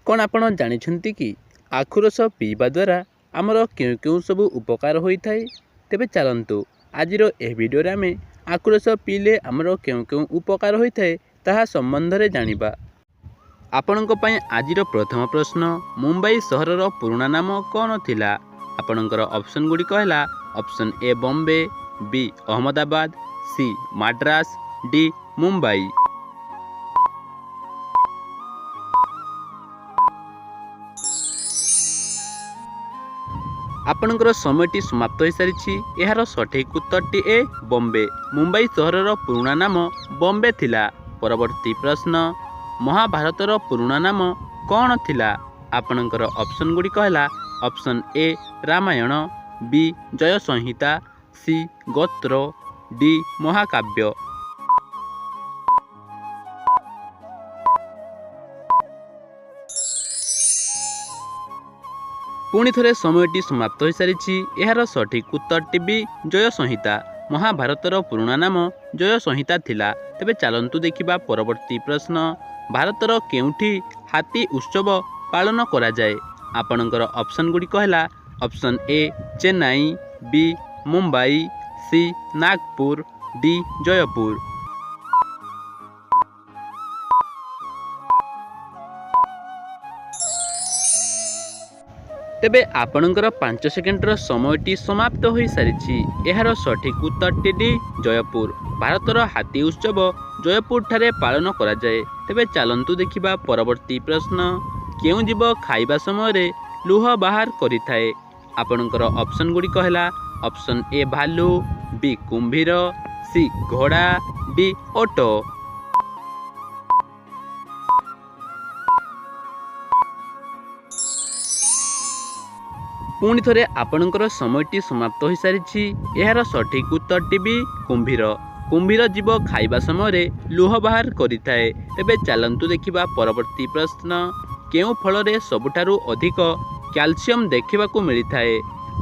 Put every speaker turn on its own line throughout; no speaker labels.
କ'ଣ ଆପଣ ଜାଣିଛନ୍ତି କି ଆଖୁ ରସ ପିଇବା ଦ୍ୱାରା ଆମର କେଉଁ କେଉଁ ସବୁ ଉପକାର ହୋଇଥାଏ? ତେବେ ଚାଲନ୍ତୁ ଆଜିର ଏହି ଭିଡ଼ିଓରେ ଆମେ ଆଖୁ ରସ ପିଇଲେ ଆମର କେଉଁ କେଉଁ ଉପକାର ହୋଇଥାଏ ତାହା ସମ୍ବନ୍ଧରେ ଜାଣିବା। ଆପଣଙ୍କ ପାଇଁ ଆଜିର ପ୍ରଥମ ପ୍ରଶ୍ନ, ମୁମ୍ବାଇ ସହରର ପୁରୁଣା ନାମ କ'ଣ ଥିଲା? ଆପଣଙ୍କର ଅପସନ୍ ଗୁଡ଼ିକ ହେଲା ଅପସନ୍ ଏ ବମ୍ବେ, ବି ଅହମ୍ମଦାବାଦ, ସି ମାଡ୍ରାସ, ଡି ମୁମ୍ବାଇ। ଆପଣଙ୍କର ସମୟଟି ସମାପ୍ତ ହୋଇସାରିଛି। ଏହାର ସଠିକ୍ ଉତ୍ତରଟି ଏ ବମ୍ବେ। ମୁମ୍ବାଇ ସହରର ପୁରୁଣା ନାମ ବମ୍ବେ ଥିଲା। ପରବର୍ତ୍ତୀ ପ୍ରଶ୍ନ, ମହାଭାରତର ପୁରୁଣା ନାମ କ'ଣ ଥିଲା? ଆପଣଙ୍କର ଅପସନ୍ ଗୁଡ଼ିକ ହେଲା ଅପସନ୍ ଏ ରାମାୟଣ, ବି ଜୟ ସଂହିତା, ସି ଗୋତ୍ର, ଡି ମହାକାବ୍ୟ। ପୁଣି ଥରେ ସମୟଟି ସମାପ୍ତ ହୋଇସାରିଛି। ଏହାର ସଠିକ୍ ଉତ୍ତରଟି ବି ଜୟ ସଂହିତା। ମହାଭାରତର ପୁରୁଣା ନାମ ଜୟ ସଂହିତା ଥିଲା। ତେବେ ଚାଲନ୍ତୁ ଦେଖିବା ପରବର୍ତ୍ତୀ ପ୍ରଶ୍ନ, ଭାରତର କେଉଁଠି ହାତୀ ଉତ୍ସବ ପାଳନ କରାଯାଏ? ଆପଣଙ୍କର ଅପସନ୍ ଗୁଡ଼ିକ ହେଲା option A Chennai, B Mumbai, C Nagpur, D Jaipur. ତେବେ ଆପଣଙ୍କର 5 ସେକେଣ୍ଡର ସମୟଟି ସମାପ୍ତ ହୋଇସାରିଛି। ଏହାର ସଠିକ୍ ଉତ୍ତରଟି ଡି ଜୟପୁର। ଭାରତର ହାତୀ ଉତ୍ସବ ଜୟପୁର ଠାରେ ପାଳନ କରାଯାଏ। ତେବେ ଚାଲନ୍ତୁ ଦେଖିବା ପରବର୍ତ୍ତୀ ପ୍ରଶ୍ନ, କେଉଁ ଜୀବ ଖାଇବା ସମୟରେ ଲୁହ ବାହାର କରିଥାଏ? ଆପଣଙ୍କର ଅପସନ୍ ଗୁଡ଼ିକ ହେଲା ଅପସନ୍ ଏ ଭାଲୁ, ବି କୁମ୍ଭୀର, ସି ଘୋଡ଼ା, ଡି ଓଟ। ପୁଣି ଥରେ ଆପଣଙ୍କର ସମୟଟି ସମାପ୍ତ ହୋଇସାରିଛି। ଏହାର ସଠିକ୍ ଉତ୍ତରଟି ବି କୁମ୍ଭୀର। କୁମ୍ଭୀର ଜୀବ ଖାଇବା ସମୟରେ ଲୁହ ବାହାର କରିଥାଏ। ତେବେ ଚାଲନ୍ତୁ ଦେଖିବା ପରବର୍ତ୍ତୀ ପ୍ରଶ୍ନ, କେଉଁ ଫଳରେ ସବୁଠାରୁ ଅଧିକ କ୍ୟାଲସିୟମ୍ ଦେଖିବାକୁ ମିଳିଥାଏ?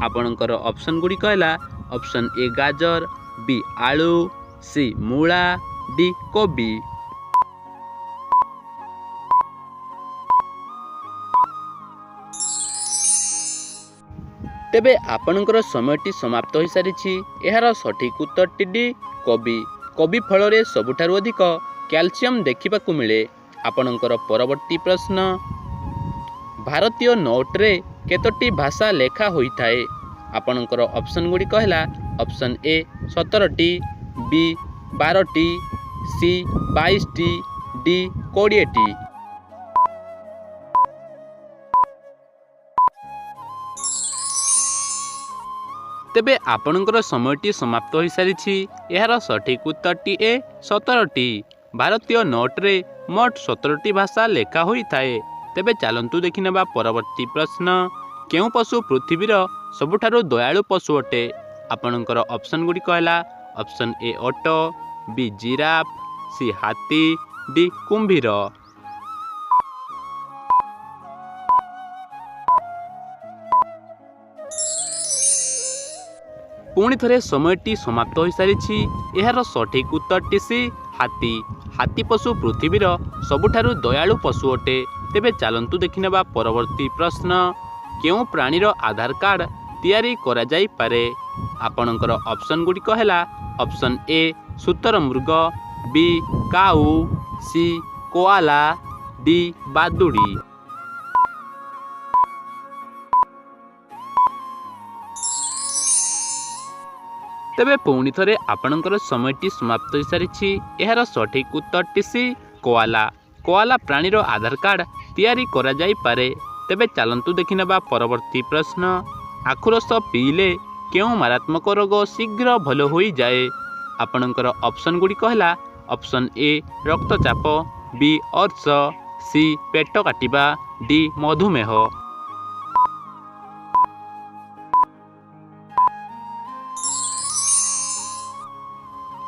ଆପଣଙ୍କର ଅପସନ୍ ଗୁଡ଼ିକ ହେଲା ଅପସନ୍ ଏ ଗାଜର, ବି ଆଳୁ, ସି ମୂଳା, ଡି କୋବି। ତେବେ ଆପଣଙ୍କର ସମୟଟି ସମାପ୍ତ ହୋଇସାରିଛି। ଏହାର ସଠିକ୍ ଉତ୍ତରଟି ଡି କୋବି। କୋବି ଫଳରେ ସବୁଠାରୁ ଅଧିକ କ୍ୟାଲସିୟମ୍ ଦେଖିବାକୁ ମିଳେ। ଆପଣଙ୍କର ପରବର୍ତ୍ତୀ ପ୍ରଶ୍ନ, ଭାରତୀୟ ନୋଟ୍ରେ କେତୋଟି ଭାଷା ଲେଖା ହୋଇଥାଏ? ଆପଣଙ୍କର ଅପସନ୍ ଗୁଡ଼ିକ ହେଲା ଅପସନ୍ ଏ 17ଟି, ବି 12ଟି, ସି 22ଟି, ଡି 20ଟି। ତେବେ ଆପଣଙ୍କର ସମୟଟି ସମାପ୍ତ ହୋଇସାରିଛି। ଏହାର ସଠିକ୍ ଉତ୍ତରଟି ଏ 17ଟି। ଭାରତୀୟ ନୋଟ୍ରେ ମୋଟ 17ଟି ଭାଷା ଲେଖା ହୋଇଥାଏ। ତେବେ ଚାଲନ୍ତୁ ଦେଖିନେବା ପରବର୍ତ୍ତୀ ପ୍ରଶ୍ନ, କେଉଁ ପଶୁ ପୃଥିବୀର ସବୁଠାରୁ ଦୟାଳୁ ପଶୁ ଅଟେ? ଆପଣଙ୍କର ଅପସନ୍ ଗୁଡ଼ିକ ହେଲା ଅପସନ୍ ଏ ଓଟ, ବି ଜିରାଫ, ସି ହାତୀ, ଡି କୁମ୍ଭୀର। ପୁଣି ଥରେ ସମୟଟି ସମାପ୍ତ ହୋଇସାରିଛି। ଏହାର ସଠିକ୍ ଉତ୍ତରଟି ସି ହାତୀ। ହାତୀ ପଶୁ ପୃଥିବୀର ସବୁଠାରୁ ଦୟାଳୁ ପଶୁ ଅଟେ। ତେବେ ଚାଲନ୍ତୁ ଦେଖିନେବା ପରବର୍ତ୍ତୀ ପ୍ରଶ୍ନ, କେଉଁ ପ୍ରାଣୀର ଆଧାର କାର୍ଡ଼ ତିଆରି କରାଯାଇପାରେ? ଆପଣଙ୍କର ଅପସନ୍ ଗୁଡ଼ିକ ହେଲା ଅପସନ୍ ଏ ଶୂତରମୃଗ, ବି କାଉ, ସି କୋଆଲା, ଡି ବାଦୁଡ଼ି। ତେବେ ପୁଣି ଥରେ ଆପଣଙ୍କର ସମୟଟି ସମାପ୍ତ ହୋଇସାରିଛି। ଏହାର ସଠିକ୍ ଉତ୍ତରଟି ସି କୋଆଲା। କୋଆଲା ପ୍ରାଣୀର ଆଧାର କାର୍ଡ଼ ତିଆରି କରାଯାଇପାରେ। ତେବେ ଚାଲନ୍ତୁ ଦେଖିନେବା ପରବର୍ତ୍ତୀ ପ୍ରଶ୍ନ, ଆଖୁ ରସ ପିଇଲେ କେଉଁ ମାରାତ୍ମକ ରୋଗ ଶୀଘ୍ର ଭଲ ହୋଇଯାଏ? ଆପଣଙ୍କର ଅପସନ୍ ଗୁଡ଼ିକ ହେଲା ଅପସନ୍ ଏ ରକ୍ତଚାପ, ବି ଅର୍ଶ, ସି ପେଟ କାଟିବା, ଡି ମଧୁମେହ।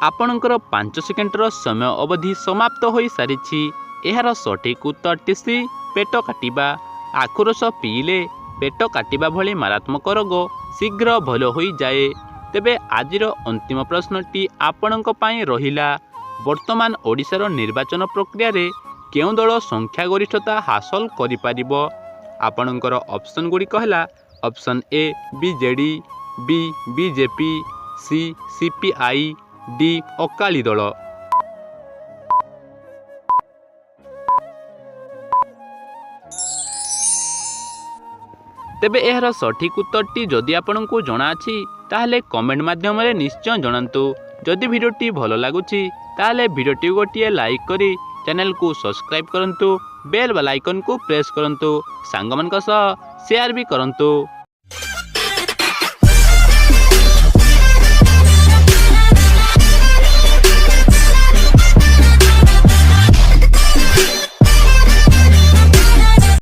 ଆପଣଙ୍କର 5 ସେକେଣ୍ଡର ସମୟ ଅବଧି ସମାପ୍ତ ହୋଇସାରିଛି। ଏହାର ସଠିକ୍ ଉତ୍ତରଟି ସି ପେଟ କାଟିବା। ଆଖୁ ରସ ପିଇଲେ ପେଟ କାଟିବା ଭଳି ମାରାତ୍ମକ ରୋଗ ଶୀଘ୍ର ଭଲ ହୋଇଯାଏ। ତେବେ ଆଜିର ଅନ୍ତିମ ପ୍ରଶ୍ନଟି ଆପଣଙ୍କ ପାଇଁ ରହିଲା, ବର୍ତ୍ତମାନ ଓଡ଼ିଶାର ନିର୍ବାଚନ ପ୍ରକ୍ରିୟାରେ କେଉଁ ଦଳ ସଂଖ୍ୟାଗରିଷ୍ଠତା ହାସଲ କରିପାରିବ? ଆପଣଙ୍କର ଅପସନ୍ ଗୁଡ଼ିକ ହେଲା ଅପସନ୍ ଏ ବିଜେଡ଼ି, ବି BJP, C CPI, D Akali ଦଳ। ତେବେ ଏହାର ସଠିକ୍ ଉତ୍ତରଟି ଯଦି ଆପଣଙ୍କୁ ଜଣାଅଛି ତାହେଲେ କମେଣ୍ଟ ମାଧ୍ୟମରେ ନିଶ୍ଚୟ ଜଣାନ୍ତୁ। ଯଦି ଭିଡ଼ିଓଟି ଭଲ ଲାଗୁଛି ତାହେଲେ ଭିଡ଼ିଓଟିକୁ ଗୋଟିଏ ଲାଇକ୍ କରି ଚ୍ୟାନେଲକୁ ସବସ୍କ୍ରାଇବ୍ କରନ୍ତୁ, ବେଲ୍ ବାଲା ଆଇକନ୍କୁ ପ୍ରେସ୍ କରନ୍ତୁ, ସାଙ୍ଗମାନଙ୍କ ସହ ସେୟାର ବି କରନ୍ତୁ।